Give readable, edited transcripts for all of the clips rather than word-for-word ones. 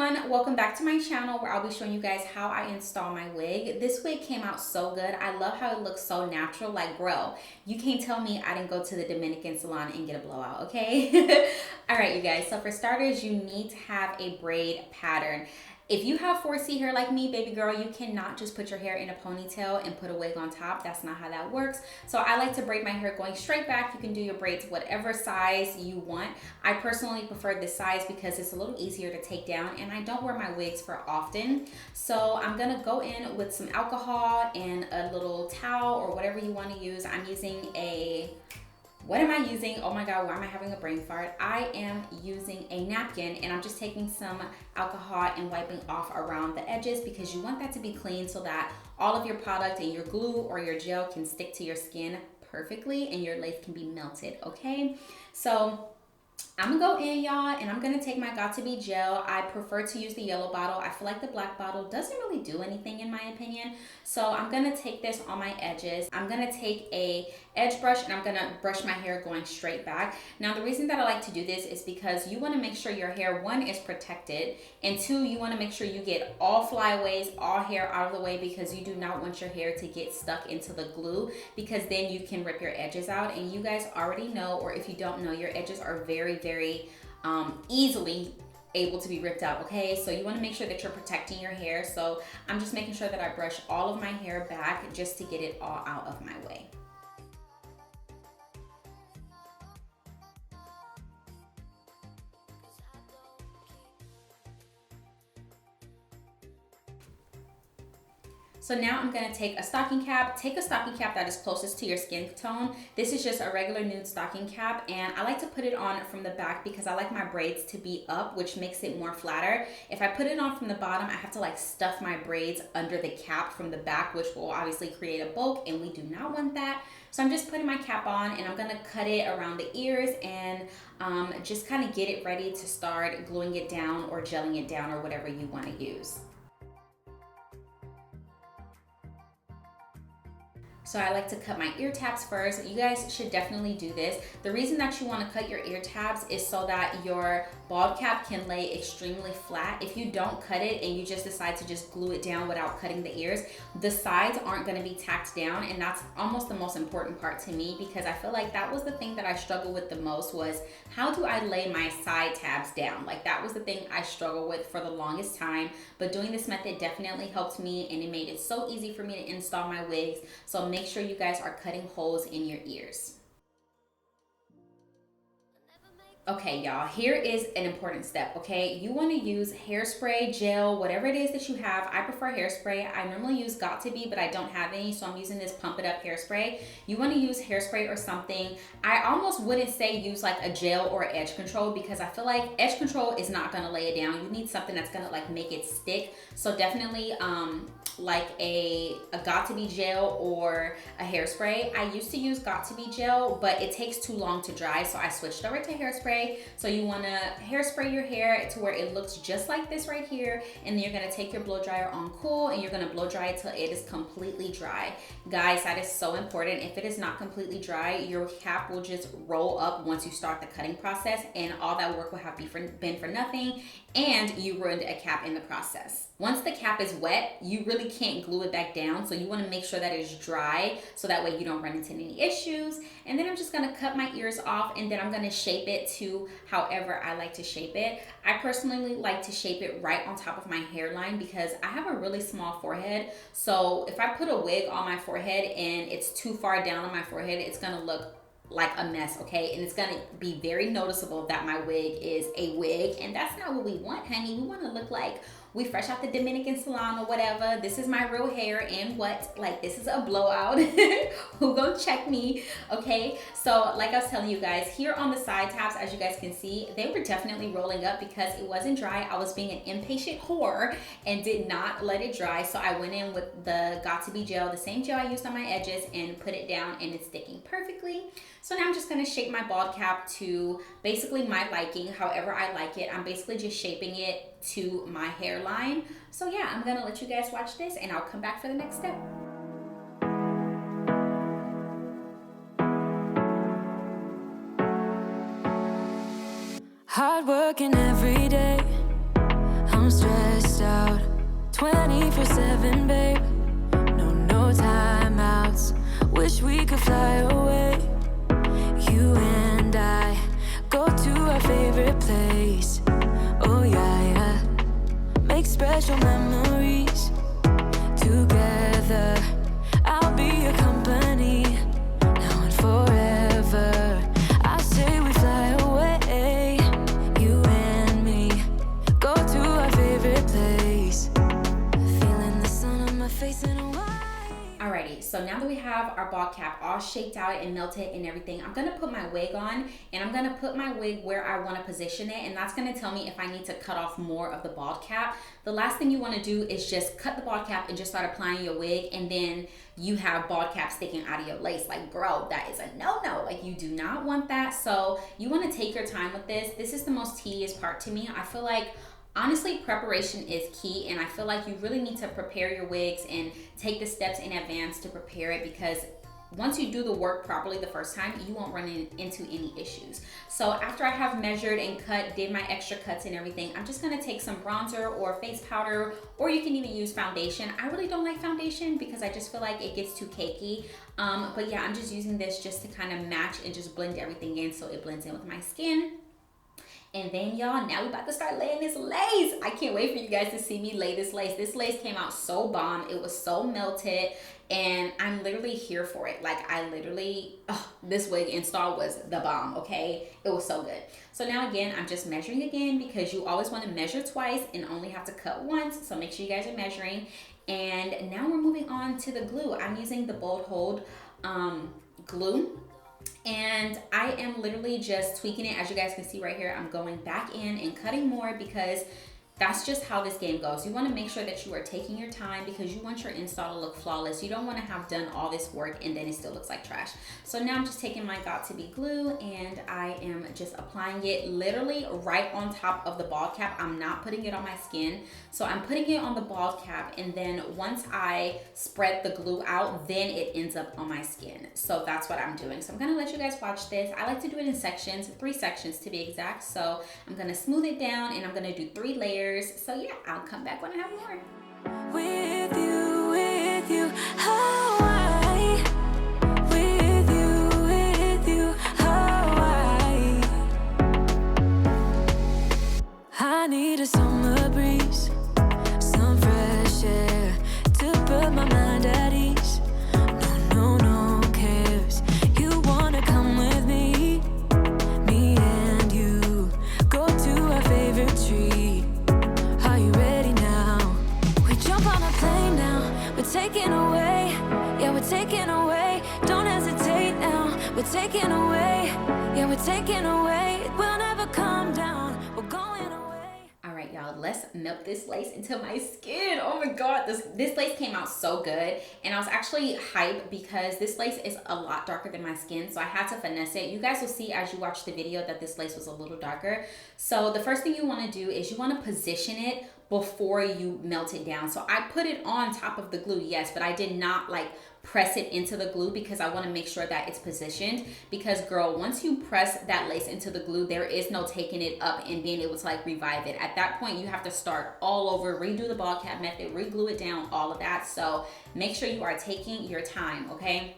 everyone, welcome back to my channel where I'll be showing you guys how I install my wig. This wig came out so good. I love how it looks so natural, like bro, you can't tell me I didn't go to the Dominican salon and get a blowout, okay? All right, you guys, so for starters, you need to have a braid pattern. If you have 4C hair like me, baby girl, you cannot just put your hair in a ponytail and put a wig on top. That's not how that works. So I like to braid my hair going straight back. You can do your braids whatever size you want. I personally prefer this size because it's a little easier to take down and I don't wear my wigs for often. So I'm gonna go in with some alcohol and a little towel or whatever you want to use. I'm using what am I using? Oh my God, why am I having a brain fart? I am using a napkin and I'm just taking some alcohol and wiping off around the edges because you want that to be clean so that all of your product and your glue or your gel can stick to your skin perfectly and your lace can be melted, okay? So I'm gonna go in, y'all, and I'm gonna take my Got2b gel. I prefer to use the yellow bottle. I feel like the black bottle doesn't really do anything in my opinion. So I'm gonna take this on my edges. I'm gonna take a edge brush and I'm gonna brush my hair going straight back. Now the reason that I like to do this is because you wanna make sure your hair, one, is protected, and two, you wanna make sure you get all flyaways, all hair out of the way because you do not want your hair to get stuck into the glue because then you can rip your edges out. And you guys already know, or if you don't know, your edges are very easily able to be ripped out, okay? So you want to make sure that you're protecting your hair. So I'm just making sure that I brush all of my hair back just to get it all out of my way. So now I'm gonna take a stocking cap. Take a stocking cap that is closest to your skin tone. This is just a regular nude stocking cap and I like to put it on from the back because I like my braids to be up, which makes it more flatter. If I put it on from the bottom, I have to like stuff my braids under the cap from the back, which will obviously create a bulk and we do not want that. So I'm just putting my cap on and I'm gonna cut it around the ears and just kind of get it ready to start gluing it down or gelling it down or whatever you wanna use. So I like to cut my ear tabs first. You guys should definitely do this. The reason that you want to cut your ear tabs is so that your bald cap can lay extremely flat. If you don't cut it and you just decide to just glue it down without cutting the ears, the sides aren't going to be tacked down, and that's almost the most important part to me because I feel like that was the thing that I struggled with the most was how do I lay my side tabs down? Like that was the thing I struggled with for the longest time, but doing this method definitely helped me and it made it so easy for me to install my wigs. So make sure you guys are cutting holes in your ears. Okay, y'all, here is an important step, okay? You want to use hairspray, gel, whatever it is that you have. I prefer hairspray. I normally use Got2b, but I don't have any, so I'm using this Pump It Up hairspray. You want to use hairspray or something. I almost wouldn't say use like a gel or edge control because I feel like edge control is not going to lay it down. You need something that's going to like make it stick. So definitely like a Got2b gel or a hairspray. I used to use Got2b gel, but it takes too long to dry, so I switched over to hairspray. So you want to hairspray your hair to where it looks just like this right here, and then you're going to take your blow dryer on cool and you're going to blow dry it till it is completely dry. Guys, that is so important. If it is not completely dry, your cap will just roll up once you start the cutting process and all that work will have been for nothing, and you ruined a cap in the process. Once the cap is wet, you really can't glue it back down, so you want to make sure that it's dry so that way you don't run into any issues. And then I'm just going to cut my ears off and then I'm going to shape it to however I like to shape it. I personally like to shape it right on top of my hairline because I have a really small forehead, so if I put a wig on my forehead and it's too far down on my forehead, it's going to look like a mess, okay? And it's gonna be very noticeable that my wig is a wig, and that's not what we want, honey. We want to look like we fresh out the Dominican salon or whatever. This is my real hair and what? Like this is a blowout. Who gonna check me? Okay, so like I was telling you guys, here on the side tabs, as you guys can see, they were definitely rolling up because it wasn't dry. I was being an impatient whore and did not let it dry. So I went in with the Got2b gel, the same gel I used on my edges, and put it down and it's sticking perfectly. So now I'm just gonna shape my bald cap to basically my liking, however I like it. I'm basically just shaping it to my hairline. So yeah, I'm gonna let you guys watch this and I'll come back for the next step. Hard working every day. I'm 24/7, babe. No timeouts. Wish we could fly away. You and I go to our favorite place. Oh yeah. Make special memories together. I'll be your company now and forever. I say we fly away, you and me, go to our favorite place. Feeling the sun on my face in a while. Alrighty, so now that we have our bald cap all shaped out and melted and everything, I'm gonna put my wig on, and I'm gonna put my wig where I wanna position it, and that's gonna tell me if I need to cut off more of the bald cap. The last thing you wanna do is just cut the bald cap and just start applying your wig, and then you have bald cap sticking out of your lace. Like, girl, that is a no-no. Like, you do not want that. So you wanna take your time with this. This is the most tedious part to me. I feel like, honestly, preparation is key, and I feel like you really need to prepare your wigs and take the steps in advance to prepare it, because once you do the work properly the first time, you won't run into any issues. So after I have measured and cut, did my extra cuts and everything, I'm just gonna take some bronzer or face powder, or you can even use foundation. I really don't like foundation because I just feel like it gets too cakey. But yeah, I'm just using this just to kind of match and just blend everything in so it blends in with my skin. And then y'all, now we about to start laying this lace. I can't wait for you guys to see me lay this lace. This lace came out so bomb. It was so melted, and I'm literally here for it. Like, I literally, this wig install was the bomb, okay? It was so good. So now again, I'm just measuring again, because you always want to measure twice and only have to cut once. So make sure you guys are measuring. And now we're moving on to the glue. I'm using the Bold Hold glue. And I am literally just tweaking it. As you guys can see right here, I'm going back in and cutting more, because that's just how this game goes. You want to make sure that you are taking your time, because you want your install to look flawless. You don't want to have done all this work and then it still looks like trash. So now I'm just taking my Got2b glue, and I am just applying it literally right on top of the bald cap. I'm not putting it on my skin. So I'm putting it on the bald cap, and then once I spread the glue out, then it ends up on my skin. So that's what I'm doing. So I'm gonna let you guys watch this. I like to do it in sections, 3 sections to be exact. So I'm gonna smooth it down, and I'm gonna do 3 layers. So yeah, I'll come back when I have more. With you, how I need a summer breeze, some fresh air to put my mind at ease. No cares. You wanna come with me and you go to our favorite tree. Are you ready now? We jump on a plane now. We're taking away, yeah, we're taking away. Don't hesitate now. We're taking away, yeah, we're taking away. We'll never come down. We're going away. All right, y'all, let's melt this lace into my skin. Oh my God, this lace came out so good. And I was actually hyped because this lace is a lot darker than my skin, so I had to finesse it. You guys will see as you watch the video that this lace was a little darker. So the first thing you want to do is you want to position it before you melt it down. So I put it on top of the glue, yes, but I did not like press it into the glue, because I want to make sure that it's positioned. Because girl, once you press that lace into the glue, there is no taking it up and being able to like revive it. At that point, you have to start all over, redo the bald cap method, re-glue it down, all of that. So make sure you are taking your time, okay?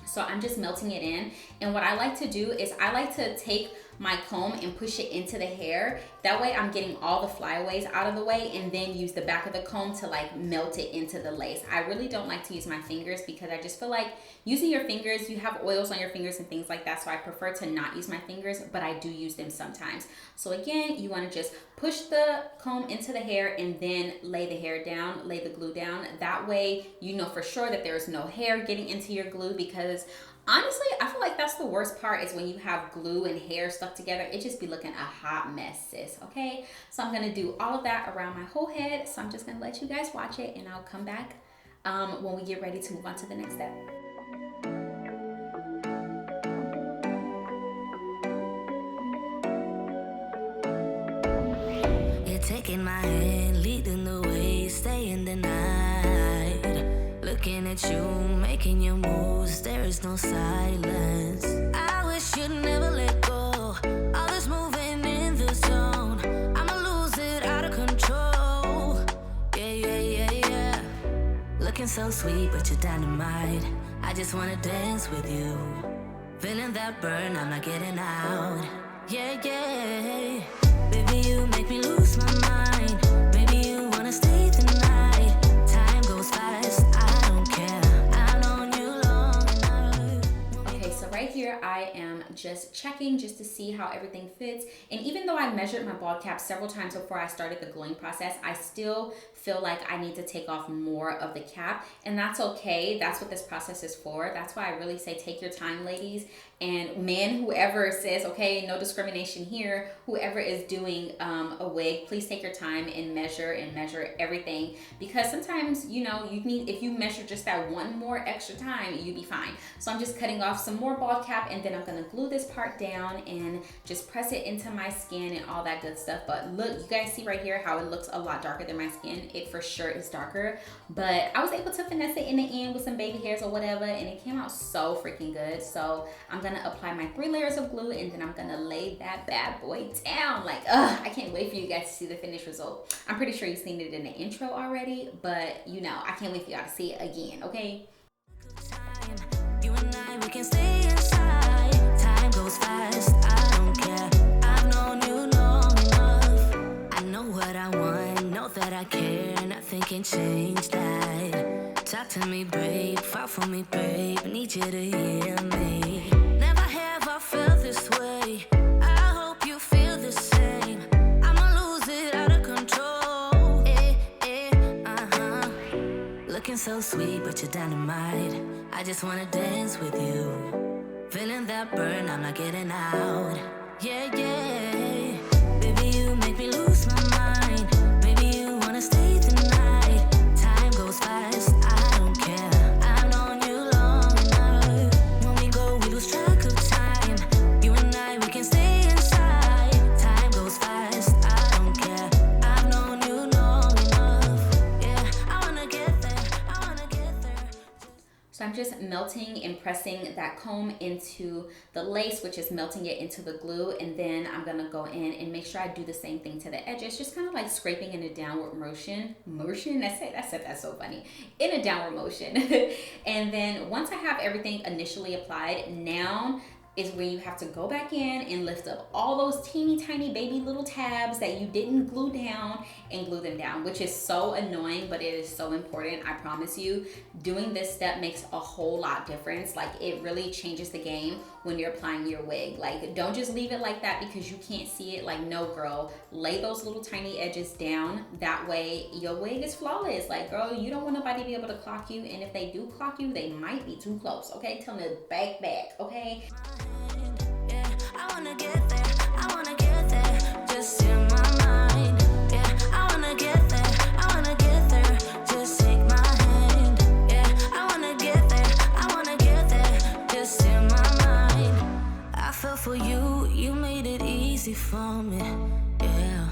So I'm just melting it in. And what I like to do is I like to take my comb and push it into the hair. That way I'm getting all the flyaways out of the way, and then use the back of the comb to like melt it into the lace. I really don't like to use my fingers, because I just feel like using your fingers, you have oils on your fingers and things like that. So I prefer to not use my fingers, but I do use them sometimes. So again, you want to just push the comb into the hair and then lay the hair down, lay the glue down. That way you know for sure that there's no hair getting into your glue, because honestly, I feel like that's the worst part, is when you have glue and hair stuck together. It just be looking a hot mess, sis, okay? So I'm gonna do all of that around my whole head. So I'm just gonna let you guys watch it, and I'll come back when we get ready to move on to the next step. You're taking my hand, leading the way, staying the night. Looking at you, making your moves, there is no silence. I wish you'd never let go. All this moving in the zone, I'ma lose it out of control. Yeah. Looking so sweet, but you're dynamite. I just wanna dance with you. Feeling that burn, I'm not getting out. Yeah, yeah. Baby, you make me lose my mind. Maybe you wanna stay the night. Time goes fast, I don't care. I've known you long enough. Okay, so right here I am just checking just to see how everything fits. And even though I measured my bald cap several times before I started the gluing process, I still feel like I need to take off more of the cap, and that's okay. That's what this process is for. That's why I really say take your time, ladies. And men, whoever says, okay, no discrimination here, whoever is doing a wig, please take your time and measure everything, because sometimes, you know, you need, if you measure just that one more extra time, you'd be fine. So I'm just cutting off some more bald cap, and then I'm gonna glue this part down and just press it into my skin and all that good stuff. But look, you guys see right here how it looks a lot darker than my skin. It for sure is darker, but I was able to finesse it in the end with some baby hairs or whatever, and it came out so freaking good. So I'm gonna apply my 3 layers of glue, and then I'm gonna lay that bad boy down. Like, I can't wait for you guys to see the finished result. I'm pretty sure you've seen it in the intro already, but you know, I can't wait for y'all to see it again, okay? You and I, we can stay inside. Time goes fast, I don't care. I've known you long enough. I know what I want, know that I care. Nothing can change that. Talk to me, babe, fall for me, babe. Need you to hear me. Never have I felt this way. I hope you feel the same. I'ma lose it out of control. Looking so sweet, but you're dynamite. I just wanna dance with you. Feeling that burn, I'm not getting out. Yeah, yeah. Baby, you make me lose my mind. Maybe you wanna stay the night. Time goes fast, I don't care. I've known you long enough. When we go, we lose track of time. You and I, we can stay inside. Time goes fast, I don't care. I've known you long enough. Yeah, I wanna get there, I wanna get there. So I'm just melting and pressing that comb into the lace, which is melting it into the glue, and then I'm gonna go in and make sure I do the same thing to the edges, just kind of like scraping in a downward motion. That's so funny. In a downward motion. And then once I have everything initially applied, now is when you have to go back in and lift up all those teeny tiny baby little tabs that you didn't glue down and glue them down, which is so annoying, but it is so important. I promise you, doing this step makes a whole lot difference. Like, it really changes the game when you're applying your wig. Like, don't just leave it like that because you can't see it. Like, no, girl, lay those little tiny edges down. That way your wig is flawless. Like, girl, you don't want nobody to be able to clock you, and if they do clock you, they might be too close. Okay, tell them to back, okay? I wanna get there, I wanna get there, just in my mind. Yeah, I wanna get there, I wanna get there, just take my hand. Yeah, I wanna get there, I wanna get there, just in my mind. I fell for you, you made it easy for me. Yeah,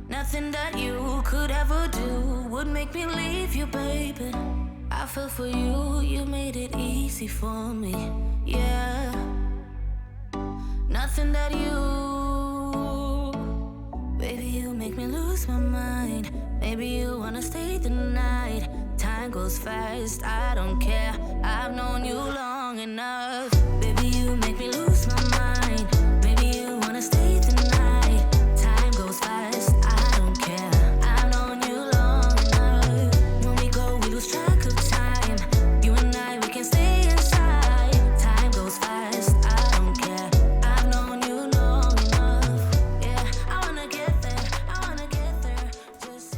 nothing that you could ever do would make me leave you, baby. I fell for you, you made it easy for me. Yeah. Nothing that you, baby, you make me lose my mind. Maybe you wanna stay the night. Time goes fast, I don't care. I've known you long enough. Baby, you make me lose my mind. Maybe you wanna stay the night. Time goes fast, I don't care. I've known you long enough. When we go, we lose track of time. You and I, we can stay inside. Time goes fast, I don't care.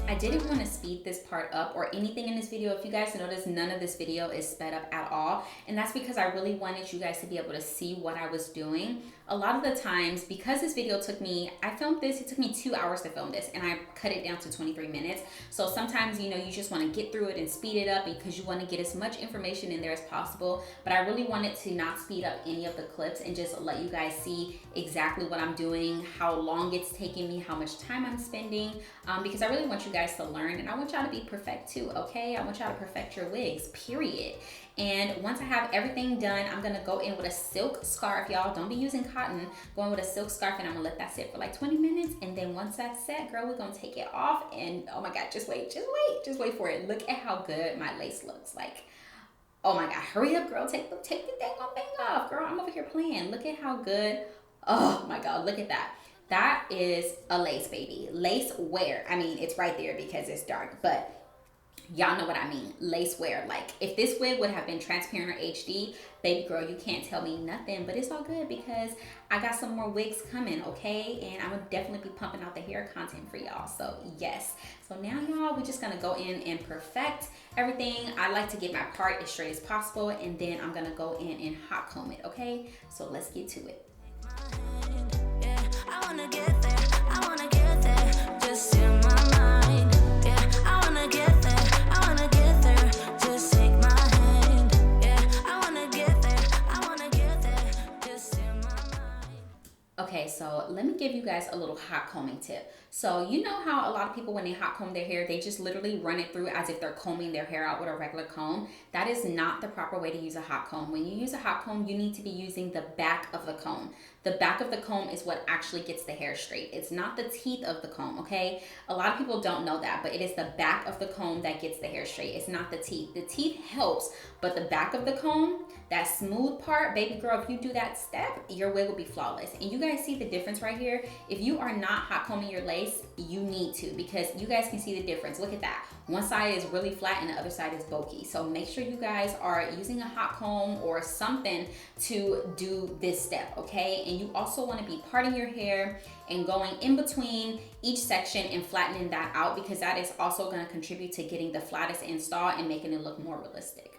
I didn't want to speed this part up or anything in this video. If you guys notice, none of this video is sped up at all, and that's because I really wanted you guys to be able to see what I was doing. A lot of the times, because this video took me, I filmed this, it took me 2 hours to film this, and I cut it down to 23 minutes. So sometimes, you know, you just want to get through it and speed it up because you want to get as much information in there as possible. But I really wanted to not speed up any of the clips and just let you guys see exactly what I'm doing, how long it's taking me, how much time I'm spending, because I really want you guys guys to learn, and I want y'all to be perfect too, okay? I want y'all to perfect your wigs, period. And once I have everything done, I'm gonna go in with a silk scarf, y'all. Don't be using cotton. Go in with a silk scarf, and I'm gonna let that sit for like 20 minutes. And then once that's set, girl, we're gonna take it off. And oh my God, just wait for it. Look at how good my lace looks. Like, oh my God, hurry up, girl. Take the dang on thing off. Girl, I'm over here playing. Look at how good. Oh my God, look at that. That is a lace, baby. Lace wear. I mean, it's right there because it's dark, but y'all know what I mean. Lace wear. Like, if this wig would have been transparent or HD, baby girl, you can't tell me nothing. But it's all good because I got some more wigs coming, okay? And I'm gonna definitely be pumping out the hair content for y'all. So yes. So now, y'all, we're just gonna go in and perfect everything. I like to get my part as straight as possible, and then I'm gonna go in and hot comb it, okay? So let's get to it. I wanna get there, I wanna get there, just in my mind. Yeah, I wanna get there, I wanna get there, just take my hand. Yeah, I wanna get there, I wanna get there, just in my mind. Okay, so let me give you guys a little hot combing tip. So you know how a lot of people, when they hot comb their hair, they just literally run it through as if they're combing their hair out with a regular comb. That is not the proper way to use a hot comb. When you use a hot comb, you need to be using the back of the comb. The back of the comb is what actually gets the hair straight. It's not the teeth of the comb, okay? A lot of people don't know that, but it is the back of the comb that gets the hair straight. It's not the teeth. The teeth helps, but the back of the comb, that smooth part, baby girl, if you do that step, your wig will be flawless. And you guys see the difference right here? If you are not hot combing your lace, you need to, because you guys can see the difference. Look at that. One side is really flat and the other side is bulky. So make sure you guys are using a hot comb or something to do this step, okay? And you also want to be parting your hair and going in between each section and flattening that out, because that is also going to contribute to getting the flattest install and making it look more realistic.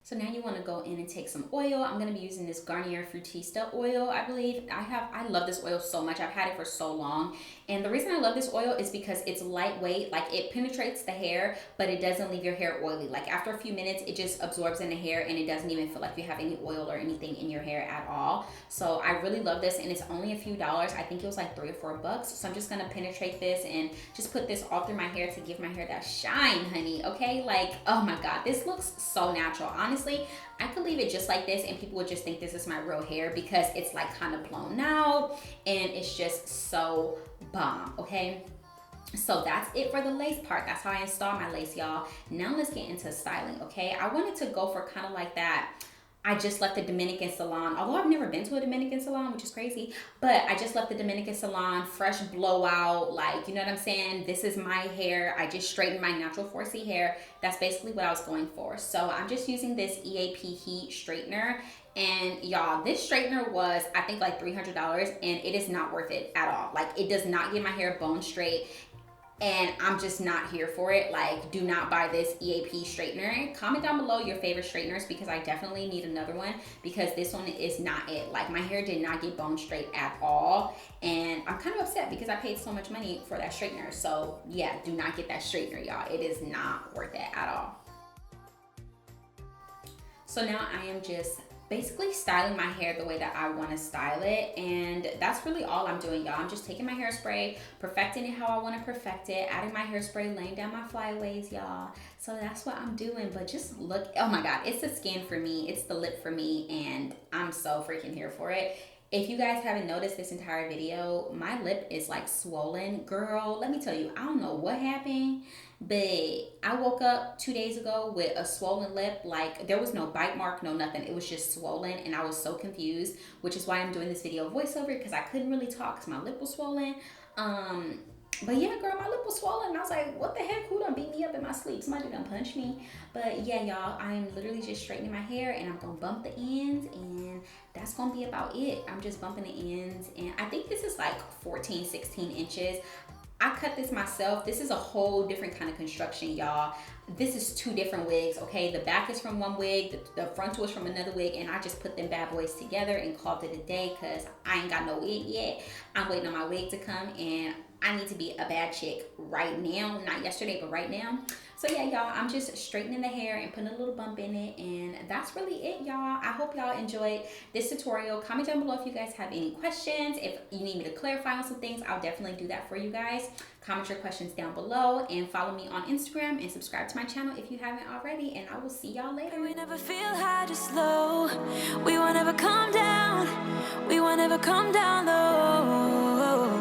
So now you want to go in and take some oil. I'm going to be using this Garnier Fructista oil, I believe. I love this oil so much. I've had it for so long. And the reason I love this oil is because it's lightweight. Like, it penetrates the hair, but it doesn't leave your hair oily. Like, after a few minutes, it just absorbs in the hair, and it doesn't even feel like you have any oil or anything in your hair at all. So I really love this, and it's only a few dollars. I think it was like $3 or $4. So I'm just going to penetrate this and just put this all through my hair to give my hair that shine, honey. Okay? Like, oh my God, this looks so natural. Honestly, I could leave it just like this and people would just think this is my real hair, because it's like kind of blown out and it's just so bomb, okay? So that's it for the lace part. That's how I install my lace, y'all. Now let's get into styling, okay? I wanted to go for kind of like that. I just left the Dominican salon, although I've never been to a Dominican salon, which is crazy, but I just left the Dominican salon, fresh blowout, like, you know what I'm saying? This is my hair. I just straightened my natural 4C hair. That's basically what I was going for. So I'm just using this EAP heat straightener. And y'all, this straightener was, I think, like $300, and it is not worth it at all. Like, it does not get my hair bone straight, and I'm just not here for it. Like, do not buy this EAP straightener. Comment down below your favorite straighteners, because I definitely need another one, because this one is not it. Like, my hair did not get bone straight at all, and I'm kind of upset because I paid so much money for that straightener. So yeah, do not get that straightener, y'all. It is not worth it at all. So now I am just basically styling my hair the way that I want to style it, and that's really all I'm doing, y'all. I'm just taking my hairspray, perfecting it how I want to perfect it, adding my hairspray, laying down my flyaways, y'all. So that's what I'm doing. But just look, oh my God, it's the skin for me, it's the lip for me, and I'm so freaking here for it. If you guys haven't noticed this entire video, my lip is like swollen. Girl, let me tell you, I don't know what happened, but I woke up 2 days ago with a swollen lip. Like, there was no bite mark, no nothing. It was just swollen, and I was so confused, which is why I'm doing this video voiceover, because I couldn't really talk because my lip was swollen. But yeah, girl, my lip was swollen. And I was like, what the heck? Who done beat me up in my sleep? Somebody done punched me. But yeah, y'all, I'm literally just straightening my hair, and I'm going to bump the ends, and that's going to be about it. I'm just bumping the ends, and I think this is like 14, 16 inches. I cut this myself. This is a whole different kind of construction, y'all. This is two different wigs, okay? The back is from one wig, the frontal is from another wig, and I just put them bad boys together and called it a day because I ain't got no wig yet. I'm waiting on my wig to come, and I need to be a bad chick right now. Not yesterday, but right now. So yeah, y'all, I'm just straightening the hair and putting a little bump in it, and that's really it, y'all. I hope y'all enjoyed this tutorial. Comment down below if you guys have any questions. If you need me to clarify on some things, I'll definitely do that for you guys. Comment your questions down below, and follow me on Instagram, and subscribe to my channel if you haven't already, and I will see y'all later. We never feel high, just low. We won't ever come down. We won't ever come down low.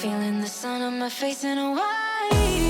Feeling the sun on my face in a while.